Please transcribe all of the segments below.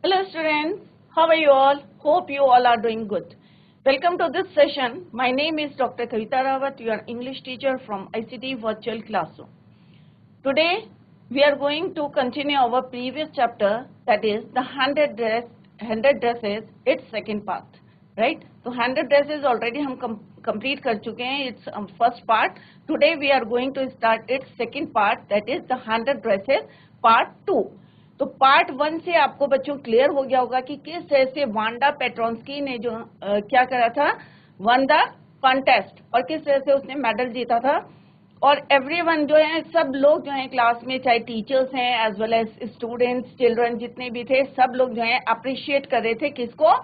Hello students, how are you all? Hope you all are doing good. Welcome to this session. My name is Dr. Kavita Rawat, your English teacher from ICT Virtual Classroom. Today we are going to continue our previous chapter, that is the 100 dresses, its second part. Right? So 100 dresses already हम complete कर चुके हैं, its first part. Today we are going to start its second part, that is the 100 dresses part 2. तो part 1 से आपको बच्चों clear हो गया होगा कि किस तरह से वांडा पेट्रोंस्की ने जो क्या करा था, वन द कॉन्टेस्ट, और किस तरह से उसने मेडल जीता था। और एवरीवन जो है, सब लोग जो है क्लास में, चाहे टीचर्स हैं as well as students, children जितने भी थे, सब लोग जो है अप्रिशिएट कर रहे थे किसको,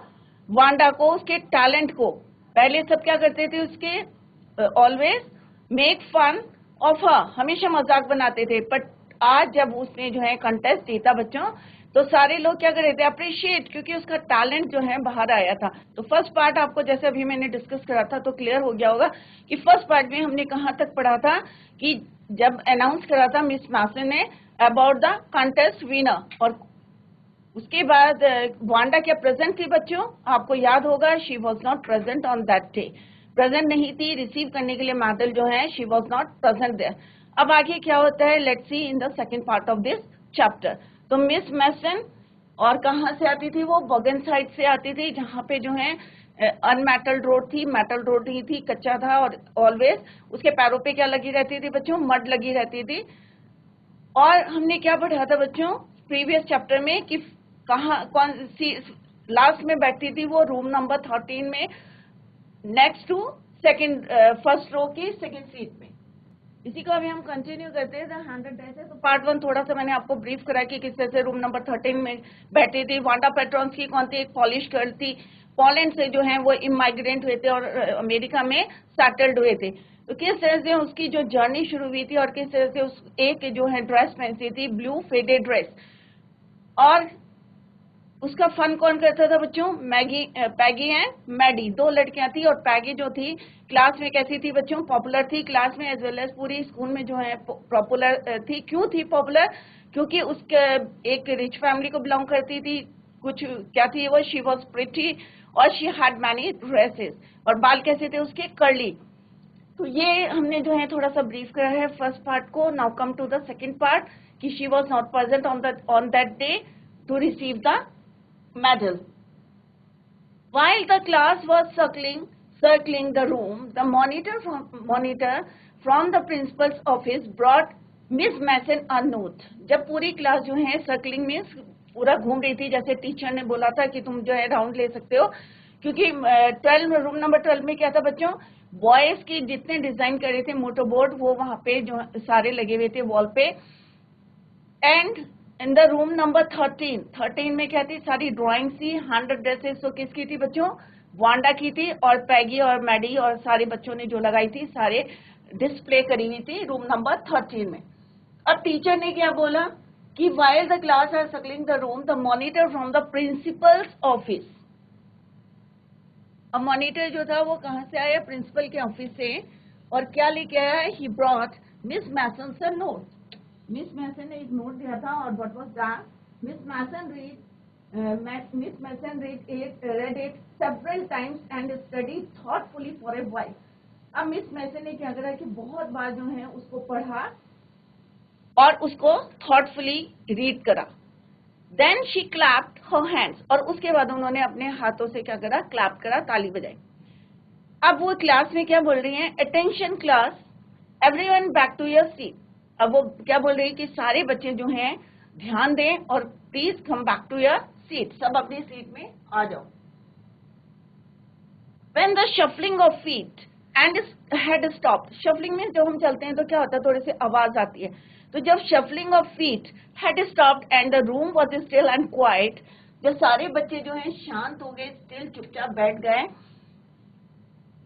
वांडा को, उसके टैलेंट को। पहले सब क्या करते थे, उसके always make fun of her, हमेशा मजाक बनाते थे। बट आज जब उसने जो है कंटेस्ट जीता बच्चों, तो सारे लोग क्या कर रहे थे, अप्रिशिएट, क्योंकि उसका टैलेंट जो है बाहर आया था। तो फर्स्ट पार्ट आपको जैसे अभी मैंने डिस्कस करा था तो क्लियर हो गया होगा कि फर्स्ट पार्ट में हमने कहाँ तक पढ़ा था कि जब अनाउंस करा था मिस मैसन ने अबाउट द कंटेस्ट विनर, और उसके बाद वांडा क्या प्रेजेंट थी बच्चों, आपको याद होगा, she was not present on that day, present नहीं थी रिसीव करने के लिए मेडल जो है, she was not present there. अब आगे क्या होता है, let's see in the second part of this chapter. तो मिस मैसन और कहाँ से आती थी वो, बर्गन साइड से आती थी, जहाँ पे जो है अनमेटल्ड रोड थी, मेटल रोड नहीं थी, कच्चा था, और ऑलवेज उसके पैरों पे क्या लगी रहती थी बच्चों, मड लगी रहती थी। और हमने क्या पढ़ा था बच्चों प्रीवियस चैप्टर में कि कहाँ कौन सी लास्ट में बैठती थी वो, रूम नंबर 13 में, next to second first row की सेकंड सीट में। इसी को अभी हम कंटिन्यू करते हैं 100 ड्रेसेस। तो पार्ट 1 थोड़ा सा मैंने आपको ब्रीफ करा कि किस तरह से रूम नंबर 13 में बैठी थी। वांडा पेट्रोंस्की कौन थी, एक पॉलिश गर्ल थी, पोलैंड से जो है वो इमाइग्रेंट हुए थे और अमेरिका में सेटल्ड हुए थे। तो किस तरह से उसकी जो जर्नी शुरू हुई थी और किस तरह से उस एक जो है ड्रेस पहनती थी, ब्लू फेडेड ड्रेस। और उसका फन कौन करता था बच्चों, पैगी एंड मैडी, दो लड़कियां थी। और पैगी जो थी क्लास में कैसी थी बच्चों, पॉपुलर थी क्लास में एज वेल एज पूरी स्कूल में जो है पॉपुलर थी। क्यों थी पॉपुलर, क्योंकि उसके एक रिच फैमिली को बिलोंग करती थी। कुछ क्या थी वो, शी वॉज प्रिटी और शी हैड मैनी ड्रेसेस, और बाल कैसे थे उसके, कर्ली। तो ये हमने जो है थोड़ा सा ब्रीफ करा है फर्स्ट पार्ट को। Now come to the second part कि she was not present on that day to receive the medal. While the class was circling the room, the monitor from the principal's office brought Miss Mason a note. जब पूरी class जो है circling में पूरा घूम रही थी, जैसे टीचर ने बोला था कि तुम जो है राउंड ले सकते हो, क्योंकि 12 रूम नंबर 12 में क्या था बच्चों, बॉयज की जितने डिजाइन करे थे मोटर बोर्ड, वो वहां पे जो सारे लगे हुए थे वॉल पे। And in the room number 13 में क्या थी, सारी ड्राइंग थी, 100 ड्रेसेस तो किसकी थी बच्चों, वांडा की थी, और पैगी और मैडी और सारे बच्चों ने जो लगाई थी, सारे डिस्प्ले करी हुई थी रूम नंबर 13 में। अब टीचर ने क्या बोला कि while the class are circling the room, the monitor from the principal's office, अब मॉनिटर जो था वो कहाँ से आया, प्रिंसिपल के ऑफिस से, और क्या लेके आया, he brought Miss Mason's note. Miss Mason ने एक नोट दिया था, और what was that, Miss Mason read it several times and studied thoughtfully for a while. अब मिस मैसन ने क्या करा कि बहुत बार जो है उसको पढ़ा और उसको थॉटफुली रीड करा। Then she clapped her hands, और उसके बाद उन्होंने अपने हाथों से क्या करा, क्लैप करा, ताली बजाई। अब वो क्लास में क्या बोल रही हैं, attention class, everyone back to your seat. अब वो क्या बोल रही है कि सारे बच्चे जो हैं ध्यान दें और please come back to your seat, सब अपनी सीट में आ जाओ। When the shuffling of feet and had stopped, shuffling में जब हम चलते हैं तो क्या होता है, थोड़ी सी आवाज आती है। तो जब shuffling of feet had stopped and the room was still and quiet, जब सारे बच्चे जो हैं शांत हो गए, स्टिल चुपचाप बैठ गए,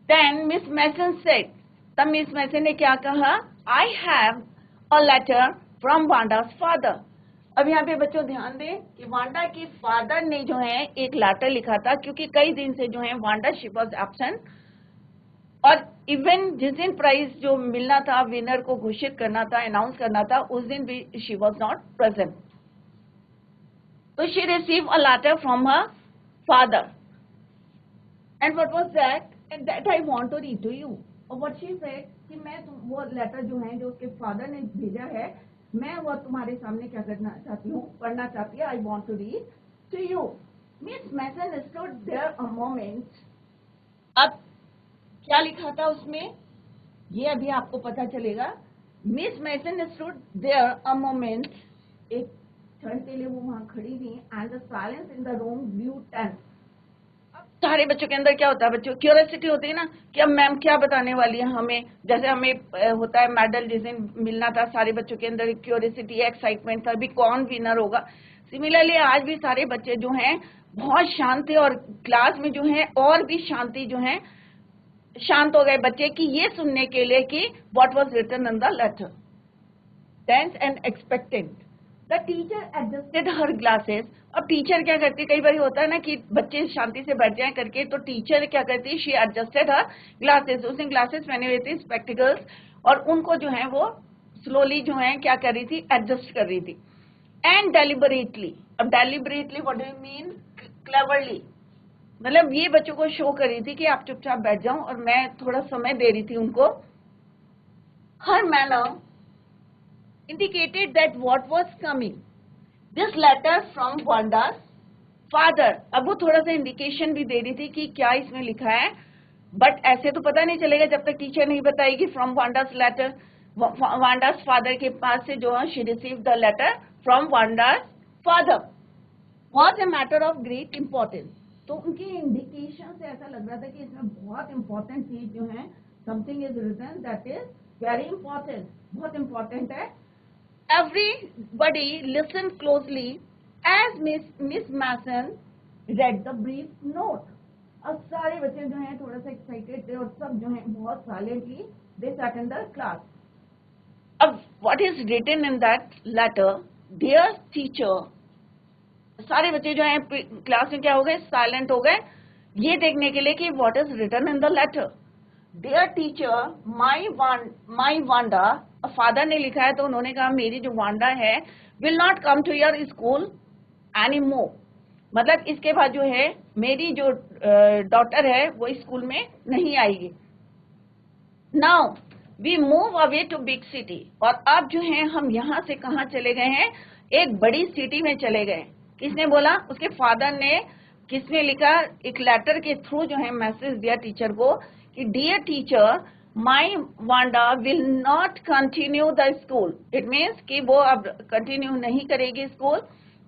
then Miss Mason said, तब मिस मैसन ने क्या कहा, I have a letter from Wanda's father. अब यहाँ पे बच्चों ध्यान दें कि वांडा के फादर ने जो है एक लेटर लिखा था, क्योंकि कई दिन से जो है वांडा शी वाज एब्सेंट, और इवन जिस दिन प्राइज जो मिलना था, विनर को घोषित करना था, अनाउंस करना था, उस दिन भी she was not present. So she received a letter from her father. And what was that? And that I want to read to you. और what she said कि मैं वो लेटर जो है जो उसके फादर ने भेजा है मैं वो तुम्हारे सामने क्या करना चाहती हूँ पढ़ना चाहती है. I want to read to you. Miss Mason stood there a moment. अब क्या लिखा था उसमें ये अभी आपको पता चलेगा. Miss Mason stood there a moment. एक क्षण के लिए वो वहां खड़ी थी. And the silence in the room grew tense. सारे बच्चों के अंदर क्या होता है बच्चों क्यूरियोसिटी होती है ना कि अब मैम क्या बताने वाली है हमें. जैसे हमें होता है मेडल जिस दिन मिलना था सारे बच्चों के अंदर क्यूरियोसिटी एक्साइटमेंट था अभी कौन विनर होगा. सिमिलरली आज भी सारे बच्चे जो हैं बहुत शांत थे और क्लास में जो है और भी शांति जो है शांत हो गए बच्चे कि ये सुनने के लिए कि what was written in the letter. Tense and expectant. The teacher adjusted her glasses. अब टीचर क्या करती है कई बार होता है ना कि बच्चे शांति से बैठ जाए करके तो टीचर क्या करती है शी एडजस्टेड हर ग्लासेस. उसने ग्लासेस पहने हुए थे स्पेक्टिकल्स और उनको जो है वो स्लोली जो है क्या कर रही थी एडजस्ट कर रही थी. And deliberately. अब deliberately what do you mean cleverly मतलब ये बच्चों को शो कर रही थी कि आप चुपचाप बैठ जाओ और मैं थोड़ा समय दे रही थी उनको. हर manner indicated that what was coming. This letter from Wanda's father. अब वो थोड़ा सा इंडिकेशन भी दे रही थी कि क्या इसमें लिखा है बट ऐसे तो पता नहीं चलेगा जब तक टीचर नहीं बताएगी. From Wanda's letter Wanda's father के पास से जो she received the letter from Wanda's father was a matter of great importance. तो उनकी इंडिकेशन से ऐसा लग रहा था कि इसमें बहुत इंपॉर्टेंट चीज जो है something is written that is very important बहुत इंपॉर्टेंट है. Everybody listened closely as Miss Mason read the brief note. अब सारे बच्चे जो हैं थोड़ा सा एक्साइटेड थे और सब जो हैं बहुत silently they sat in the class. अब what is written in that letter? Dear teacher. सारे बच्चे जो हैं क्लास में क्या हो गए साइलेंट हो गए ये देखने के लिए कि what is written in the letter. Dear teacher, my Wanda. Father ने लिखा है तो उन्होंने कहा मेरी जो वांडा है will not come to your school any more. मतलब इसके बाद जो है मेरी जो डॉटर है वो स्कूल में नहीं आएगी. Now we move away to big city. और अब जो है हम यहाँ से कहाँ चले गए हैं एक बड़ी सिटी में चले गए. किसने बोला उसके फादर ने. किसने लिखा एक लेटर के थ्रू जो है मैसेज दिया टीचर को कि dear teacher My Wanda will not continue the school. It means कि वो अब continue नहीं करेगी स्कूल.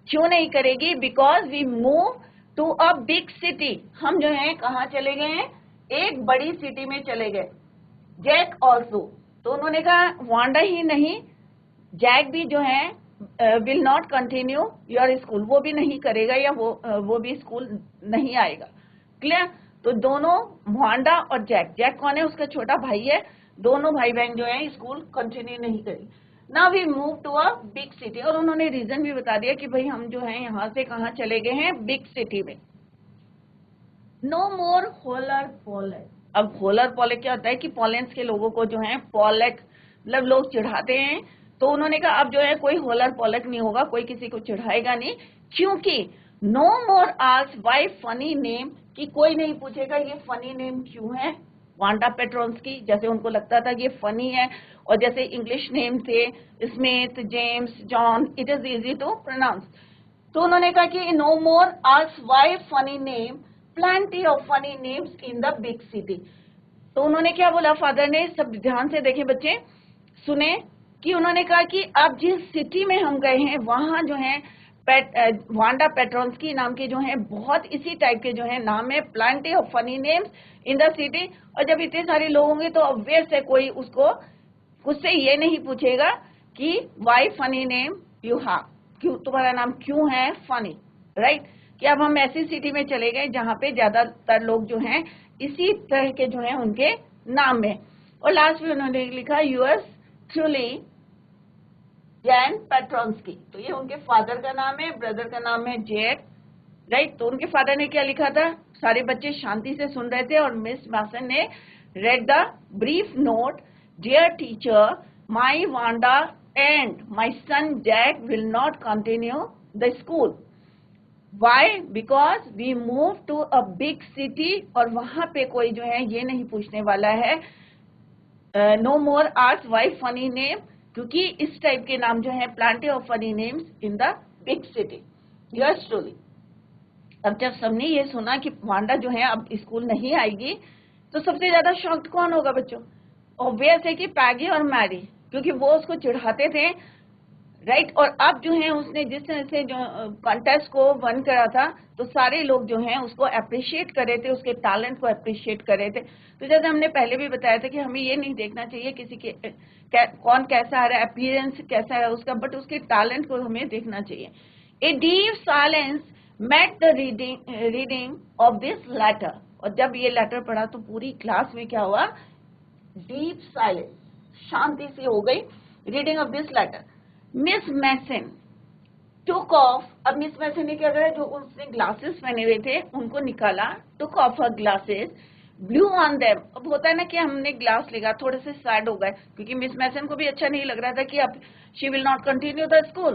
क्यों नहीं करेगी? Because we move to a big city. हम जो हैं कहाँ चले गए हैं एक बड़ी सिटी में चले गए. Jack also. तो उन्होंने कहा वांडा ही नहीं जैक भी जो है will not continue your school. वो भी नहीं करेगा या वो भी स्कूल नहीं आएगा. क्लियर. तो दोनों वांडा और जैक कौन है उसका छोटा भाई है. दोनों भाई बहन जो है स्कूल कंटिन्यू नहीं करेंगे. Now we move to a big city. और उन्होंने रीजन भी बता दिया कि भाई हम जो है यहाँ से कहाँ चले गए हैं बिग सिटी में. नो मोर होलर पोलेट. अब होलर पोलेट क्या होता है कि पोलेंस के लोगों को जो है पोलेट मतलब लोग चिढ़ाते हैं. तो उन्होंने कहा अब जो है कोई होलर पोलेट नहीं होगा कोई किसी को चिढ़ाएगा नहीं क्योंकि no more ask why funny name कि कोई नहीं पूछेगा ये फनी नेम क्यों है वांडा पेट्रोन्स्की. जैसे उनको लगता था कि ये फनी है और जैसे इंग्लिश नेम थे Smith James John it is easy to pronounce. तो उन्होंने कहा कि no more ask why funny name plenty of funny names in the big city. तो उन्होंने क्या बोला फादर ने. सब ध्यान से देखे बच्चे सुने कि उन्होंने कहा कि अब जिस सिटी में हम गए हैं वहां जो है वांडा पेट्रोन्स्की नाम के जो है बहुत इसी टाइप के जो है नाम है. Plenty of funny names in the city. और जब इतने सारे लोग होंगे तो ऑब्वियस है कोई उससे ये नहीं पूछेगा कि why funny name you have क्यों तुम्हारा नाम क्यों है फनी. राइट. कि अब हम ऐसी सिटी में चले गए जहां पे ज्यादातर लोग जो हैं इसी तरह के जो है उनके नाम में. और लास्ट में उन्होंने लिखा यूएस ट्रूली जैन पेट्रोन्स्की. तो ये उनके फादर का नाम है. ब्रदर का नाम है जैक. राइट. तो उनके फादर ने क्या लिखा था. सारे बच्चे शांति से सुन रहे थे और मिस मैसन ने read the brief note. Dear teacher, my Wanda and my son Jack will not continue the school. Why? Because we move to a big city, और वहां पे कोई जो है ये नहीं पूछने वाला है, no more ask why funny name, क्योंकि इस टाइप के नाम जो है plenty of funny names in the big city. Yes truly. अब जब सबने ये सुना कि वांडा जो है अब स्कूल नहीं आएगी, तो सबसे ज्यादा शॉक्ड कौन होगा बच्चों? ऑब्वियस है कि पैगी और मैरी, क्योंकि वो उसको चिढ़ाते थे, राइट। और अब जो है उसने जिस तरह से जो कॉन्टेस्ट को वन करा था, तो सारे लोग जो हैं उसको अप्रिशिएट कर रहे थे, उसके टैलेंट को अप्रिशिएट कर रहे थे। तो जैसे हमने पहले भी बताया था कि हमें ये नहीं देखना चाहिए किसी के कौन कैसा आ रहा है, अपीयरेंस कैसा है उसका, बट उसके टैलेंट को हमें देखना चाहिए। A deep silence met the reading of this letter, और जब ये लेटर पढ़ा तो पूरी क्लास में क्या हुआ? डीप साइलेंस, शांति सी हो गई reading of this letter. Miss Mason took off, अब मिस मैसन ने क्या करा, जो उसने ग्लासेस पहने हुए थे उनको निकाला, took of her glasses, blue on them. अब होता है ना कि हमने ग्लास लेगा, थोड़े से सैड हो गए, क्योंकि मिस मैसन को भी अच्छा नहीं लग रहा था कि अब she will not continue the school,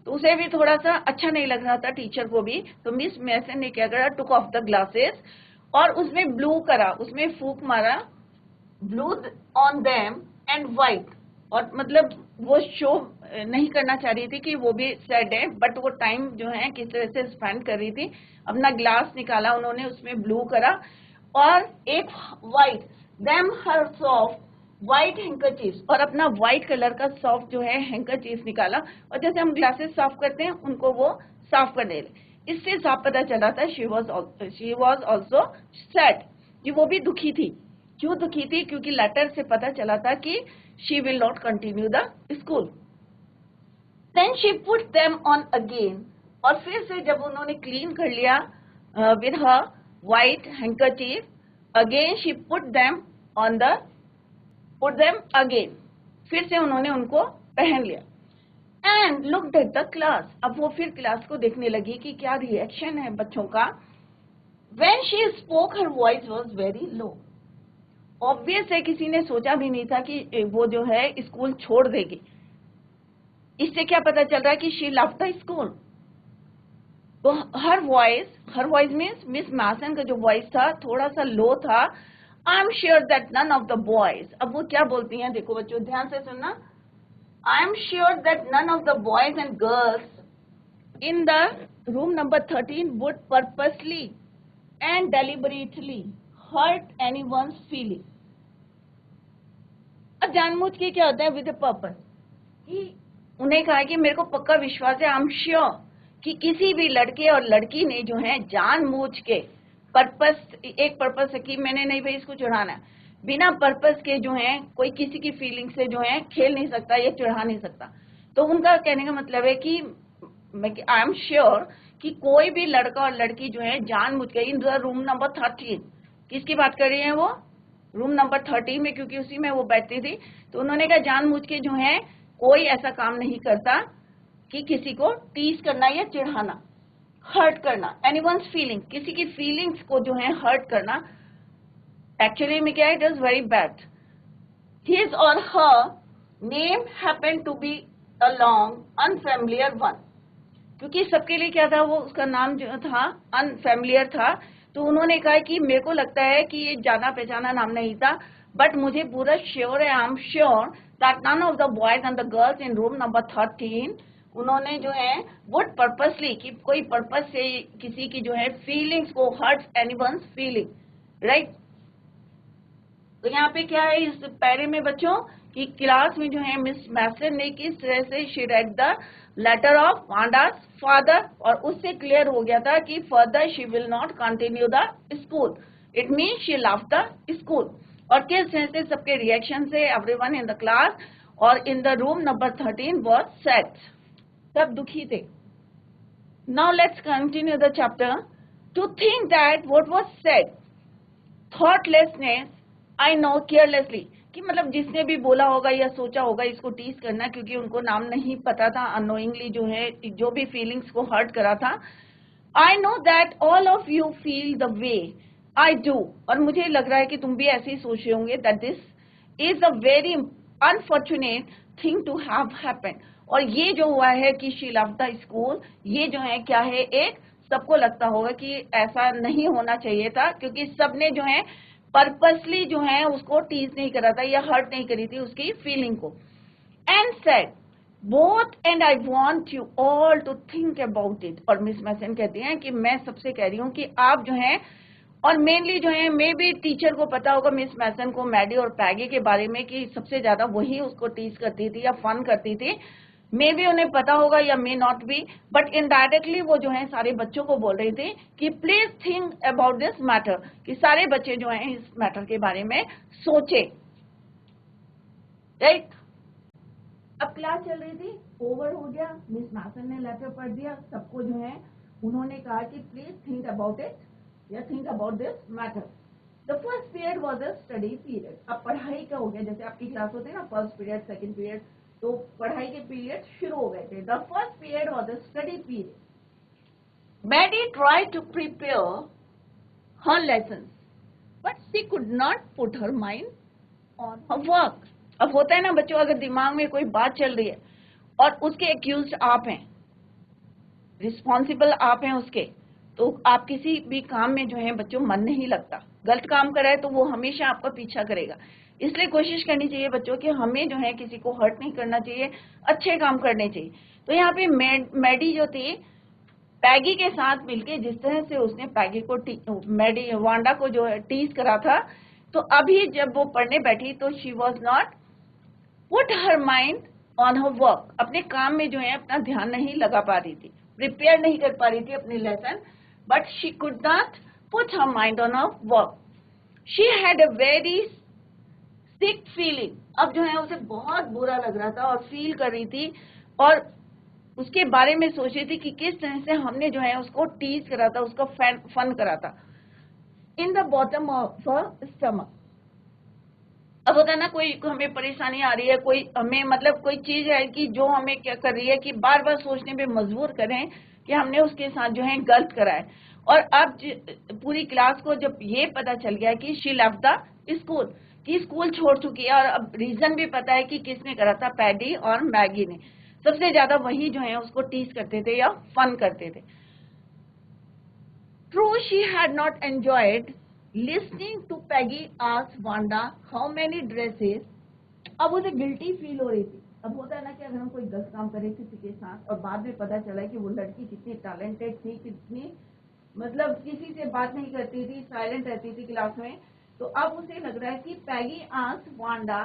तो उसे भी थोड़ा सा अच्छा नहीं लग रहा था, टीचर को भी। तो मिस मैसन ने क्या करा, टुक ऑफ द ग्लासेस, और उसमें ब्लू करा, उसमें फूक मारा, blue on them and white. और मतलब वो शो नहीं करना चाह रही थी कि वो भी सैड है, बट वो टाइम जो है किस तरह से स्पेंड कर रही थी। अपना ग्लास निकाला उन्होंने, उसमें ब्लू करा और एक व्हाइट, देम हर सॉफ्ट व्हाइट हैंकरचीफ, और अपना व्हाइट कलर का सॉफ्ट जो है हैंकरचीफ निकाला, और जैसे हम ग्लासेस साफ करते हैं उनको वो साफ कर दे रहे। इससे साफ पता चला था शी वॉज ऑल्सो सैड, कि वो भी दुखी थी। क्यों दुखी थी? क्योंकि लेटर से पता चला था कि she will not continue the school. Then she put them on again, और फिर से जब उन्होंने क्लीन कर लिया with her white handkerchief, again she put them again, फिर से उन्होंने उनको पहन लिया। And looked at the class, अब वो फिर क्लास को देखने लगी कि क्या रिएक्शन है बच्चों का। When she spoke her voice was very low, obvious है किसी ने सोचा भी नहीं था कि वो जो है स्कूल छोड़ देगी। इससे क्या पता चल रहा है कि शी लव्ड द स्कूल। तो her voice means miss Mason का जो वॉइस था थोड़ा सा लो था। I am sure that none of the boys, अब वो क्या बोलती हैं देखो बच्चों ध्यान से सुनना। I am sure that none of the boys and girls in the room number 13 would purposely and deliberately hurt anyone's feeling. अब जानबूझ के क्या होता है विद पर्पस, कि उन्हें कहा कि मेरे को पक्का विश्वास है, आई एम श्योर कि किसी भी लड़के और लड़की ने जो है जानबूझ के एक पर्पस है कि मैंने नहीं भाई इसको चढ़ाना है, बिना पर्पस के जो है कोई किसी की फीलिंग से जो है खेल नहीं सकता या चढ़ा नहीं सकता। तो उनका कहने का मतलब है कि आई एम श्योर कि कोई भी लड़का और लड़की जो है जानबूझ के इन रूम नंबर 13, किसकी बात कर रही है वो? रूम नंबर 13 में, क्योंकि उसी में वो बैठती थी। तो उन्होंने कहा जानबूझ के जो है कोई ऐसा काम नहीं करता कि किसी को टीज करना या चिढ़ाना, हर्ट करना, एनीवन्स फीलिंग, किसी की फीलिंग्स को जो है हर्ट करना। एक्चुअली में क्या है, it is very bad. His or her name happen to be a long unfamiliar one, क्योंकि सबके लिए क्या था, वो उसका नाम जो था अनफेमिलियर था। तो उन्होंने कहा कि मेरे को लगता है कि ये जाना पहचाना नाम नहीं था, बट मुझे पूरा श्योर है, I am sure that none of the boys and the girls in room number 13, उन्होंने जो है वुड पर्पसली, कि कोई पर्पस से किसी की जो है फीलिंग्स को हर्ट एनीवन्स फीलिंग, राइट। तो यहाँ पे क्या है इस पैरे में बच्चों कि क्लास में जो है मिस मैसन ने किस तरह से she read the letter of Wanda's father, और उससे क्लियर हो गया था कि further she will not continue the school, it mean she love the school. और किस तरह से सबके रिएक्शन से एवरीवन इन द क्लास और in the room number 13 was sad, सब दुखी थे। Now let's continue the chapter. To think that what was said thoughtlessness, I know carelessly, कि मतलब जिसने भी बोला होगा या सोचा होगा इसको टीज करना, क्योंकि उनको नाम नहीं पता था, अनोइंगली जो है जो भी फीलिंग्स को हर्ट करा था। I know that all of you feel the way I do, और मुझे लग रहा है कि तुम भी ऐसे ही सोच रहे होंगे, that this is a very unfortunate thing to have happened, और ये जो हुआ है कि शी लव्ड द स्कूल, ये जो है क्या है, एक सबको लगता होगा कि ऐसा नहीं होना चाहिए था, क्योंकि सबने जो है पर्पसली जो है उसको टीज नहीं करा था या हर्ट नहीं करी थी उसकी फीलिंग को. And said both and I want you all to think about it. और मिस मैसन कहती हैं कि मैं सबसे कह रही हूँ कि आप जो है, और मेनली जो है मे बी टीचर को पता होगा मिस मैसन को मैडी और पैगी के बारे में कि सबसे ज्यादा वही उसको टीच करती थी या फन करती थी. मे बी उन्हें पता होगा या may not be, but indirectly वो जो है सारे बच्चों को बोल रही थी कि please think about this matter, कि सारे बच्चे जो हैं इस मैटर के बारे में सोचे. राइट. अब क्लास चल रही थी, ओवर हो गया, मिस मैसन ने लेटर पढ़ दिया, सबको जो है उन्होंने कहा कि प्लीज थिंक अबाउट इट या think about this matter. The first period was a study period. अब पढ़ाई का हो गया, जैसे आपकी क्लास होती है ना फर्स्ट पीरियड सेकंड पीरियड, तो पढ़ाई के पीरियड शुरू हो गए थे. The first period was a study period. Maddie tried to prepare her lessons but she could not put her mind on her work. अब होता है ना बच्चों, अगर दिमाग में कोई बात चल रही है और उसके एक्यूज आप हैं, रिस्पॉन्सिबल आप हैं उसके, तो आप किसी भी काम में जो है बच्चों मन नहीं लगता. गलत काम कर रहा है तो वो हमेशा आपका पीछा करेगा. इसलिए कोशिश करनी चाहिए बच्चों कि हमें जो है किसी को हर्ट नहीं करना चाहिए, अच्छे काम करने चाहिए. तो यहाँ पे मैडी जो थी पैगी के साथ मिलके जिस तरह से उसने पैगी को मैडी वांडा को जो है टीज करा था, तो अभी जब वो पढ़ने बैठी तो she was not put her mind on her work. अपने काम में जो है अपना ध्यान नहीं लगा पा रही थी, प्रिपेयर नहीं कर पा रही थी अपनी lesson, but she could not put her mind on her work. She had a very sick feeling. अब जो है उसे बहुत बुरा लग रहा था और फील कर रही थी और उसके बारे में सोच रही थी कि किस तरह से हमने जो है उसको टीज करा था, उसको फन करा था. In the bottom of stomach. अब होता है ना कोई हमें परेशानी आ रही है, कोई हमें मतलब कोई चीज है कि जो हमें क्या कर रही है कि बार बार सोचने पे मजबूर करें कि हमने उसके साथ जो है गलत करा है. और अब पूरी क्लास को जब ये पता चल गया कि शी लेफ्ट द स्कूल, कि स्कूल छोड़ चुकी है, और अब रीजन भी पता है कि किसने करा था, पैडी और मैगी ने. सबसे ज्यादा वही जो है उसको टीज करते थे या फन करते थे. True she had not enjoyed listening to Peggy ask Wanda how many dresses. अब उसे गिल्टी फील हो रही थी. अब होता है ना कि अगर हम कोई गलत काम करें किसी के साथ और बाद में पता चला कि वो लड़की कितनी टैलेंटेड थी, कितनी मतलब किसी से बात नहीं करती थी, साइलेंट रहती थी क्लास में, तो अब उसे लग रहा है कि Peggy asked Wanda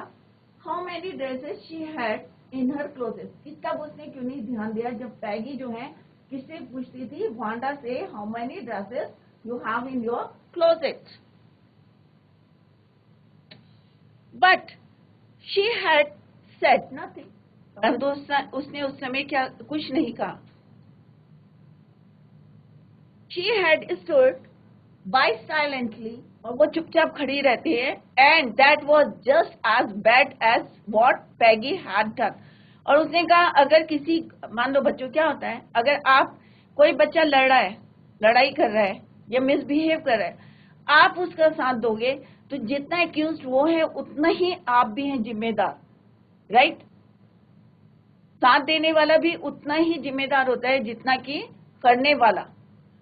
how many dresses she had in her closet. कि तब उसने क्यों नहीं ध्यान दिया जब पैगी जो है किससे पूछती थी, वांडा से, how many dresses you have in your closet. But she had said nothing. परंतु उसने उस समय क्या कुछ नहीं कहा. She had stood by silently, और वो चुपचाप खड़ी रहती है. And that was just as bad as what Peggy had done. और उसने कहा अगर किसी, मान लो बच्चों क्या होता है, अगर आप कोई बच्चा लड़ रहा है, लड़ाई कर रहा है या मिसबिहेव कर रहा है, आप उसका साथ दोगे तो जितना एक्यूज्ड वो है उतना ही आप भी हैं जिम्मेदार. राइट. साथ देने वाला भी उतना ही जिम्मेदार होता है जितना कि करने वाला.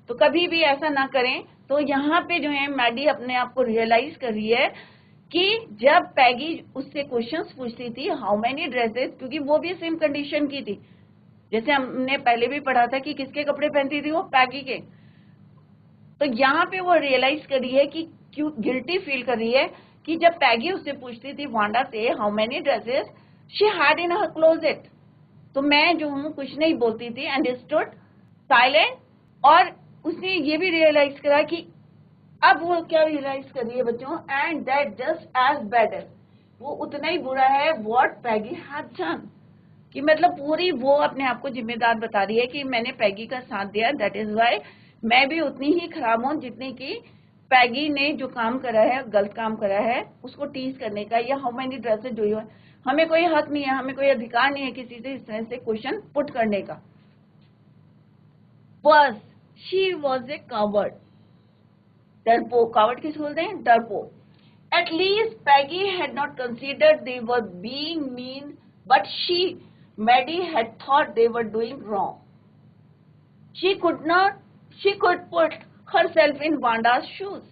तो कभी भी ऐसा ना करें. तो यहाँ पे जो है मैडी अपने आप को रियलाइज कर रही है कि जब पैगी उससे क्वेश्चंस पूछती थी हाउ मेनी ड्रेसेस, क्योंकि वो भी सेम कंडीशन की थी, जैसे हमने पहले भी पढ़ा था कि किसके कपड़े पहनती थी वो, पैगी के. तो यहाँ पे वो रियलाइज कर रही है कि क्यों गिल्टी फील कर रही है कि जब पैगी उससे पूछती थी वांडा से how many dresses she had in her closet, तो मैं जो हूँ कुछ नहीं बोलती थी एंड स्टूड साइलेंट. और उसने ये भी रियलाइज करा कि अब वो क्या रियलाइज कर रही है बच्चों, and that just as bad as, वो उतना ही बुरा है व्हाट पैगी हैड डन. कि मतलब पूरी वो अपने आप को जिम्मेदार बता रही है कि मैंने पैगी का साथ दिया, दैट इज वाई मैं भी उतनी ही खराब हूं जितनी कि पैगी ने जो काम करा है, गलत काम करा है, उसको टीज करने का, या how many dresses do you. हमें कोई हक नहीं है, हमें कोई अधिकार नहीं है किसी से इस तरह से क्वेश्चन पुट करने का. बस शी वॉज ए कावर्ड. डरपोक. कावर्ड किसको बोलते हैं? डरपोक. At least Peggy had not considered they were being mean, but Maddie had thought they were doing wrong. She could not she could put herself in Wanda's shoes.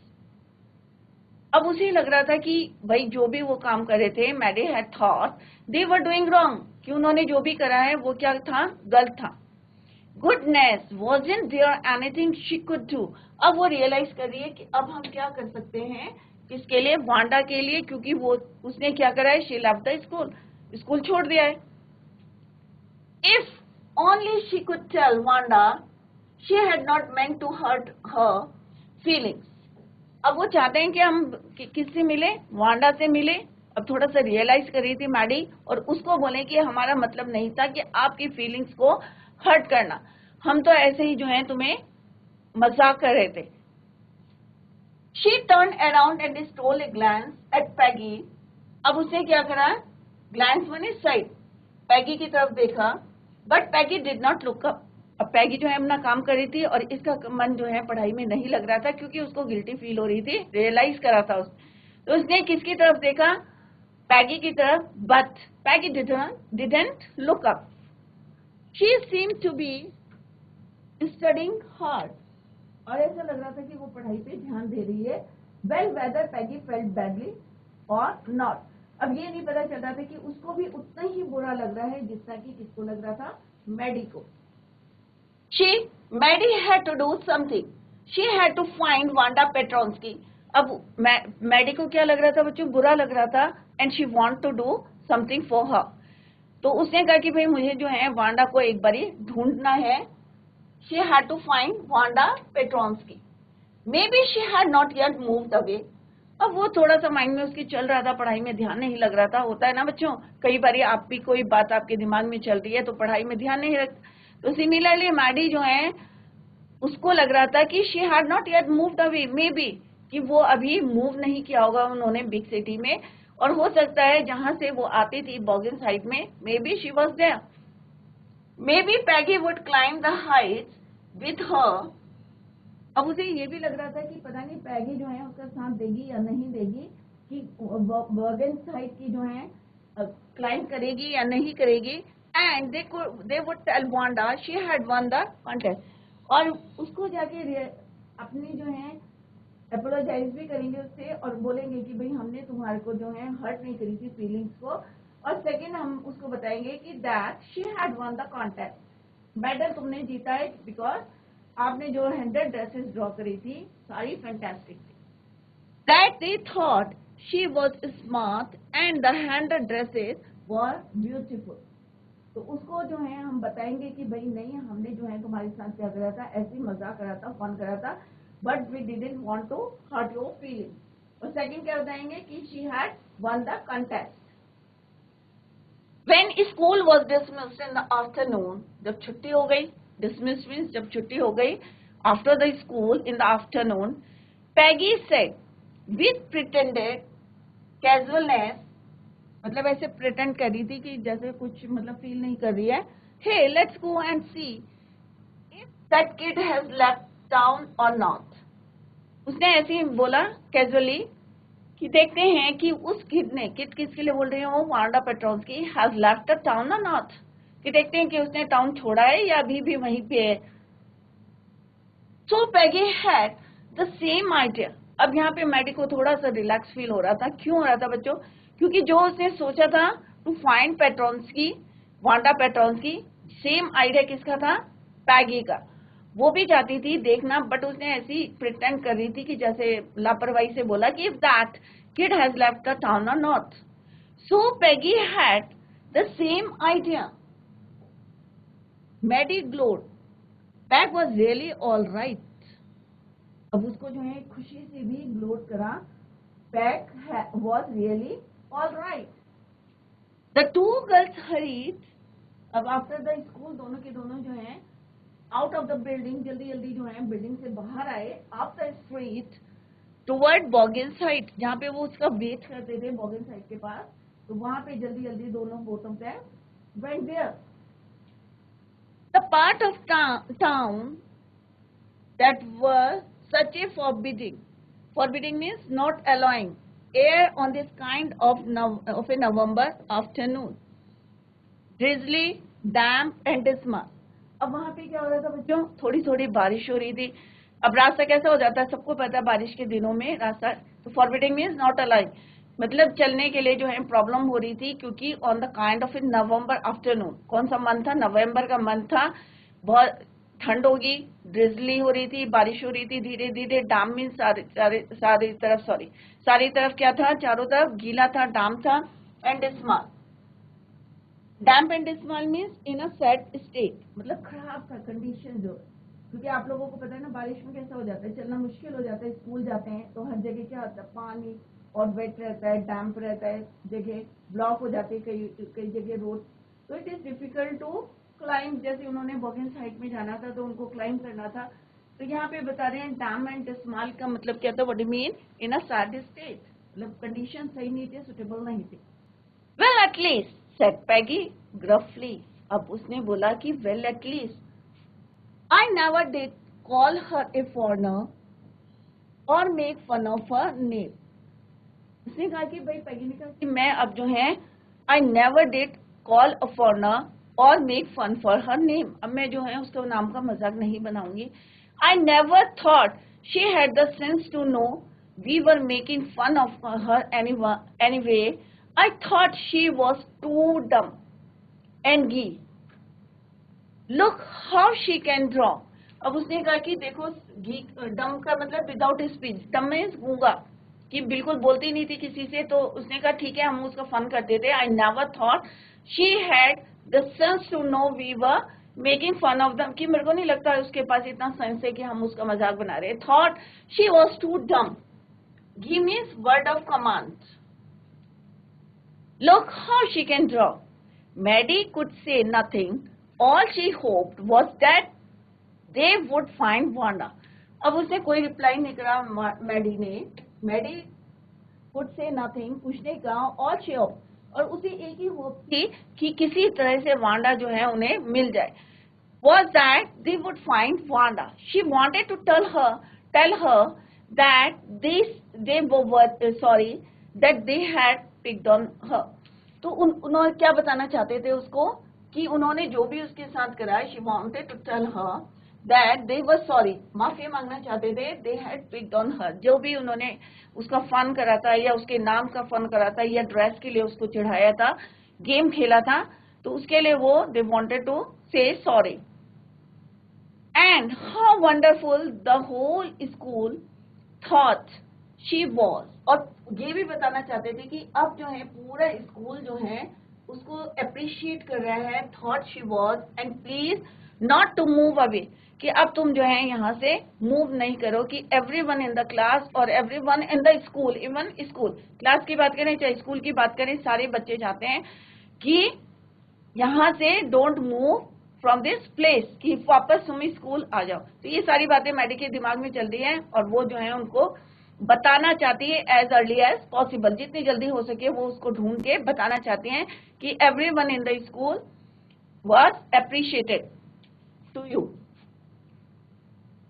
अब उसे लग रहा था कि भाई जो भी वो काम कर रहे थे, Maddie had thought they were doing wrong, कि उन्होंने जो भी करा है वो क्या था, गलत था. Goodness, wasn't there anything she could do? अब वो रियलाइज कर रही है कि अब हम क्या कर सकते हैं, किसके लिए, वांडा के लिए, क्योंकि वो उसने क्या करा है, she left the school, school छोड़ दिया है. If only she could tell Wanda she had not meant to hurt her feelings. अब वो चाहते हैं कि हम किससे मिले, वांडा से मिले. अब थोड़ा सा रियलाइज कर रही थी मैडी, और उसको बोले कि हमारा मतलब नहीं था कि आपकी फीलिंग्स को हर्ट करना, हम तो ऐसे ही जो है तुम्हें मजाक कर रहे थे. She turned around and stole a glance at Peggy. अब उसने क्या करा, glance माने साइड, पैगी की तरफ देखा, but Peggy did not look up. अब पैगी जो है अपना काम कर रही थी और इसका मन जो है पढ़ाई में नहीं लग रहा था, क्योंकि उसको गिल्टी फील हो रही थी, रियलाइज करा था तो उसने किसकी तरफ देखा, पैगी की तरफ, but Peggy didn't look up. She seemed to be studying hard. और ऐसा लग रहा था कि वो पढ़ाई पे ध्यान दे रही है. Well, whether Peggy felt badly or not. अब ये नहीं पता चल रहा था कि उसको भी उतना ही बुरा लग रहा है जितना कि किसको लग रहा था, मैडी को. Maddie had to do something. She had to find Wanda Petronsky. अब मैडी को क्या लग रहा था बच्चों, बुरा लग रहा था, and she want to do something for her. तो उसने कहा कि भाई मुझे जो है वांडा को एक बारी ढूंढना है. She had to find Wanda Petronsky. Maybe she had not yet moved away. अब वो थोड़ा सा माइंड में उसकी चल रहा था, पढ़ाई में ध्यान नहीं लग रहा था. होता है ना बच्चों, कई बारी आप भी कोई बात आपके दिमाग में चल रही है तो पढ़ाई में ध्यान नहीं रखता. तो सिमिलरली मैडी जो है उसको लग रहा था कि she had not yet moved away. Maybe कि वो अभी मूव नहीं किया होगा उन्होंने बिग सिटी में, और हो सकता है जहां से वो आती थी बॉगिन साइड में, maybe she was there. Maybe Peggy would climb the heights with her. अब उसे ये भी लग रहा था कि पता नहीं पैगी जो है उसका साथ देगी या नहीं देगी, कि बॉगिन साइड की जो है क्लाइंब करेगी या नहीं करेगी. And they would tell Wanda she had won the contest. और उसको जाके अपनी जो है अपोलोजाइज भी करेंगे उससे और बोलेंगे कि भाई हमने तुम्हारे को जो है हर्ट नहीं करी थी फीलिंग्स को. और सेकंड हम उसको बताएंगे कि that she had won the contest, medal तुमने जीता है बिकॉज आपने जो 100 ड्रेसेस ड्रॉ करी थी सारी फैंटास्टिक थी. That they thought she was smart and the 100 dresses were beautiful. तो उसको जो है हम बताएंगे कि भाई नहीं, हमने जो है तुम्हारे साथ क्या करा था, ऐसी मजाक करा था, फन करा था, but we didn't want to hurt your feeling. और सेकंड क्या बताएंगे कि she had won the contest. When school was dismissed in the afternoon, जब छुट्टी हो गई, डिसमिस्ड मींस जब छुट्टी हो गई, after the school in the afternoon, Peggy said with pretended casualness, मतलब ऐसे प्रिटेंड कर रही थी कि जैसे कुछ मतलब फील नहीं कर रही है, hey let's go and see if that kid has left town or not. उसने ऐसे ही बोला कैजुअली कि देखते हैं कि उस किड ने, किड किसके लिए बोल रही है वो, Wanda Petronski, has left the town or not, कि देखते हैं कि उसने टाउन छोड़ा है या अभी भी वहीं पे है. सो Peggy had the same idea. अब यहाँ पे मैडी को थोड़ा सा रिलैक्स फील हो रहा था. क्यों हो रहा था बच्चों, क्योंकि जो उसने सोचा था to find Petronski, Wanda Petronski, same idea किसका था, पैगी का. वो भी चाहती थी देखना, बट उसने ऐसी प्रिटेंड कर रही थी कि जैसे लापरवाही से बोला कि if that kid has left the town or not. So Peggy had the same idea. Maddie glowed, Peg was really all right. अब उसको जो है खुशी से भी ग्लोड करा, Peg was really all right. The two girls hurried. अब after the school दोनों के दोनों जो है आउट ऑफ द बिल्डिंग, जल्दी जल्दी जो है बिल्डिंग से बाहर आए, up the street toward Boggin side, जहाँ पे वो उसका वेट करते थे बॉगिन साइड के पास. तो वहां पे जल्दी जल्दी दोनों both of them went there. The part of town that was such a forbidding means not allowing air on this kind of a November afternoon, drizzly, damp and dismal. अब वहां पे क्या हो रहा था बच्चों, थोड़ी थोड़ी बारिश हो रही थी। अब रास्ता कैसा हो जाता है, सबको पता है बारिश के दिनों में रास्ता, तो फॉरवर्डिंग मीन्स नॉट अलाइव, मतलब चलने के लिए जो है प्रॉब्लम हो रही थी, क्योंकि on the kind of in November afternoon, कौन सा मंथ था, नवंबर का मंथ था, बहुत ठंड होगी, ड्रिजली हो रही थी, बारिश हो रही थी धीरे धीरे। डाम मीन्स सारी तरफ क्या था, चारों तरफ गीला था, डाम था, and small, damp and small means in a sad state, मतलब खराब था कंडीशन जो, क्योंकि आप लोगों को पता है ना बारिश में कैसा हो जाता है, चलना मुश्किल हो जाता है, स्कूल जाते हैं तो हर जगह क्या होता है, पानी और वेट रहता है, डैम्प रहता है, जगह ब्लॉक हो जाती है, कई कई जगह रोड, तो it is difficult to climb. जैसे उन्होंने बॉगिंस हाइट में जाना था तो उनको क्लाइंब करना था, तो यहाँ पे बता रहे हैं डैम एंड स्मॉल का मतलब क्या था, what do mean in a sad state, मतलब कंडीशन सही नहीं थी, सुटेबल नहीं थी। Well, at least, said Peggy gruffly. अब उसने बोला कि well, at least. I never did call her a foreigner or make fun of her name. उसने कहा कि भाई पैगी ने कहा कि मैं अब जो है I never did call a foreigner or make fun for her name. अब मैं जो है उसके नाम का मजाक नहीं बनाऊंगी. I never thought she had the sense to know we were making fun of her anyway. I thought she was too dumb and gee. Look how she can draw. अब उसने कहा कि देखो, डम का मतलब विदाउट स्पीच, डम means गूंगा, कि बिल्कुल बोलती नहीं थी किसी से, तो उसने कहा ठीक है हम उसका फन करते थे। I never thought she had the sense to know we were making fun of them, कि मेरे को नहीं लगता उसके पास इतना सेंस है कि हम उसका मजाक बना रहे। थॉट शी वॉज टू डम, गी means word of command, look how she can draw. Maddie could say nothing. All she hoped was that they would find Wanda. अब उसने कोई रिप्लाई नहीं करा मैडी ने। मैडी could say nothing, कुछ नहीं कहा। All she hoped, और उसे एक ही होप थी कि किसी तरह से वांडा जो है उन्हें मिल जाए, was that they would find Wanda. She wanted to tell her that that they had picked on her. तो उन्होंने क्या बताना चाहते थे उसको, कि उन्होंने जो भी उसके साथ करा, she wanted to tell her that they were sorry, माफी मांगना चाहते थे, they had picked on her, जो भी उन्होंने उसका फन करा था, या उसके नाम का फन करा था, या ड्रेस के लिए उसको चिढ़ाया था, गेम खेला था, तो उसके लिए वो they wanted to say sorry. And how wonderful the whole school thought she was. और ये भी बताना चाहते थे कि अब जो है पूरा स्कूल जो है उसको अप्रिशिएट कर रहा है, thought she was, and please not to move away, कि अब तुम जो है यहाँ से मूव नहीं करो, कि everyone in the class और everyone in the school, even school, class की बात करें चाहे स्कूल की बात करें, सारे बच्चे चाहते हैं कि यहाँ से don't move from this place, कि वापस तुम स्कूल आ जाओ। तो ये सारी बातें मैडी के दिमाग में चल रही हैं, और वो जो है उनको बताना चाहती है एज अर्ली एज पॉसिबल, जितनी जल्दी हो सके वो उसको ढूंढ के बताना चाहती हैं कि everyone in the school was appreciated to you,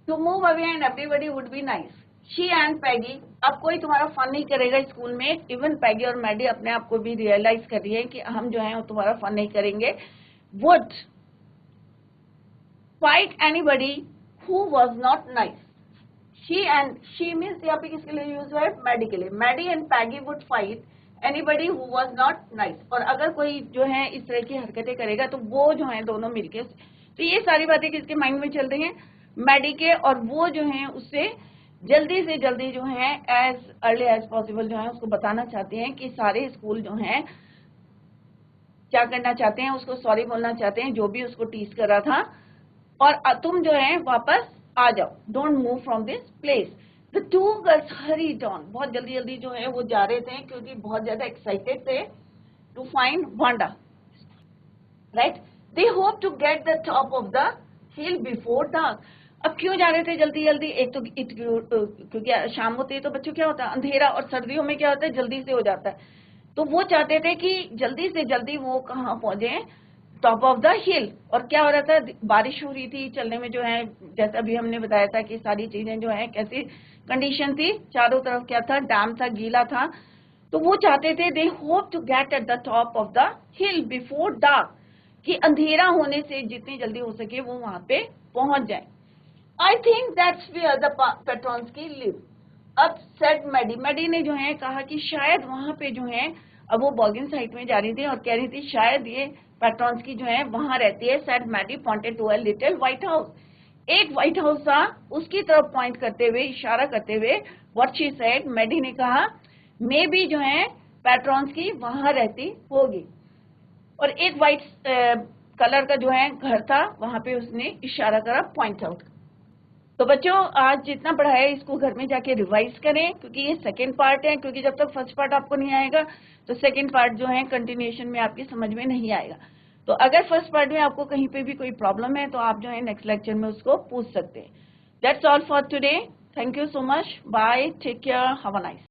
to move away and everybody would be nice. She and Peggy, अब कोई तुम्हारा फन नहीं करेगा स्कूल में। इवन पैगी और मैडी अपने आप को भी रियलाइज कर रही है कि हम जो है तुम्हारा फन नहीं करेंगे। Would fight anybody who was not nice. She means यहाँ पे किसके लिए यूज है, मैडी के लिए। Maddy and Peggy would fight anybody who was not nice, और अगर कोई जो है इस तरह की हरकतें करेगा तो वो जो है दोनों मिलके, तो ये सारी बातें किसके माइंड में चल रही हैं, मैडी के, और वो जो है उससे जल्दी से जल्दी जो है एज अर्ली एज पॉसिबल जो है उसको बताना चाहते हैं कि सारे स्कूल जो हैं क्या करना चाहते हैं, उसको सॉरी बोलना चाहते हैं जो भी उसको टीज कर रहा था, और तुम जो है वापस आ जाओ, don't move from this place. The two girls hurried on, बहुत जल्दी जल्दी जो है वो जा रहे थे, क्योंकि बहुत ज्यादा एक्साइटेड थे to find Wanda, right. They hope to get the top of the hill before dark. अब क्यों जा रहे थे जल्दी जल्दी, एक तो क्योंकि शाम होती है तो बच्चों क्या होता है अंधेरा, और सर्दियों में क्या होता है जल्दी से हो जाता है, तो वो चाहते थे कि जल्दी से जल्दी वो कहाँ पहुंचे, टॉप ऑफ द हिल। और क्या हो रहा था, बारिश हो रही थी, चलने में जो है जैसा अभी हमने बताया था कि सारी चीजें जो है कैसी कंडीशन थी, चारों तरफ क्या था, डैम था, गीला था, तो वो चाहते थे they hope to get at the top of the hill before dark, कि अंधेरा होने से जितनी जल्दी हो सके वो वहां पे पहुंच जाए। I think that's where the Petronski live. अब सेड मैडी, मैडी ने जो है कहा कि शायद वहां पे जो है, अब वो बॉगिन साइट में जा रही थी और कह रही थी शायद ये पेट्रॉन्स्की जो है वहां रहती है। Said Maddy pointed to a little white house, एक व्हाइट हाउस था उसकी तरफ पॉइंट करते हुए, इशारा करते हुए, व्हाट शी सेड, मैडी ने कहा मे बी जो है पेट्रॉन्स्की वहां रहती होगी। और एक व्हाइट कलर का जो है घर था, वहां पे उसने इशारा करा, पॉइंट आउट। तो बच्चों आज जितना पढ़ा है इसको घर में जाके रिवाइज करें, क्योंकि ये सेकेंड पार्ट है, क्योंकि जब तक फर्स्ट पार्ट आपको नहीं आएगा तो सेकेंड पार्ट जो है कंटिन्यूएशन में आपकी समझ में नहीं आएगा। तो अगर फर्स्ट पार्ट में आपको कहीं पे भी कोई प्रॉब्लम है तो आप जो है नेक्स्ट लेक्चर में उसको पूछ सकते हैं। That's all for today, thank you so much, bye, take care, have a nice.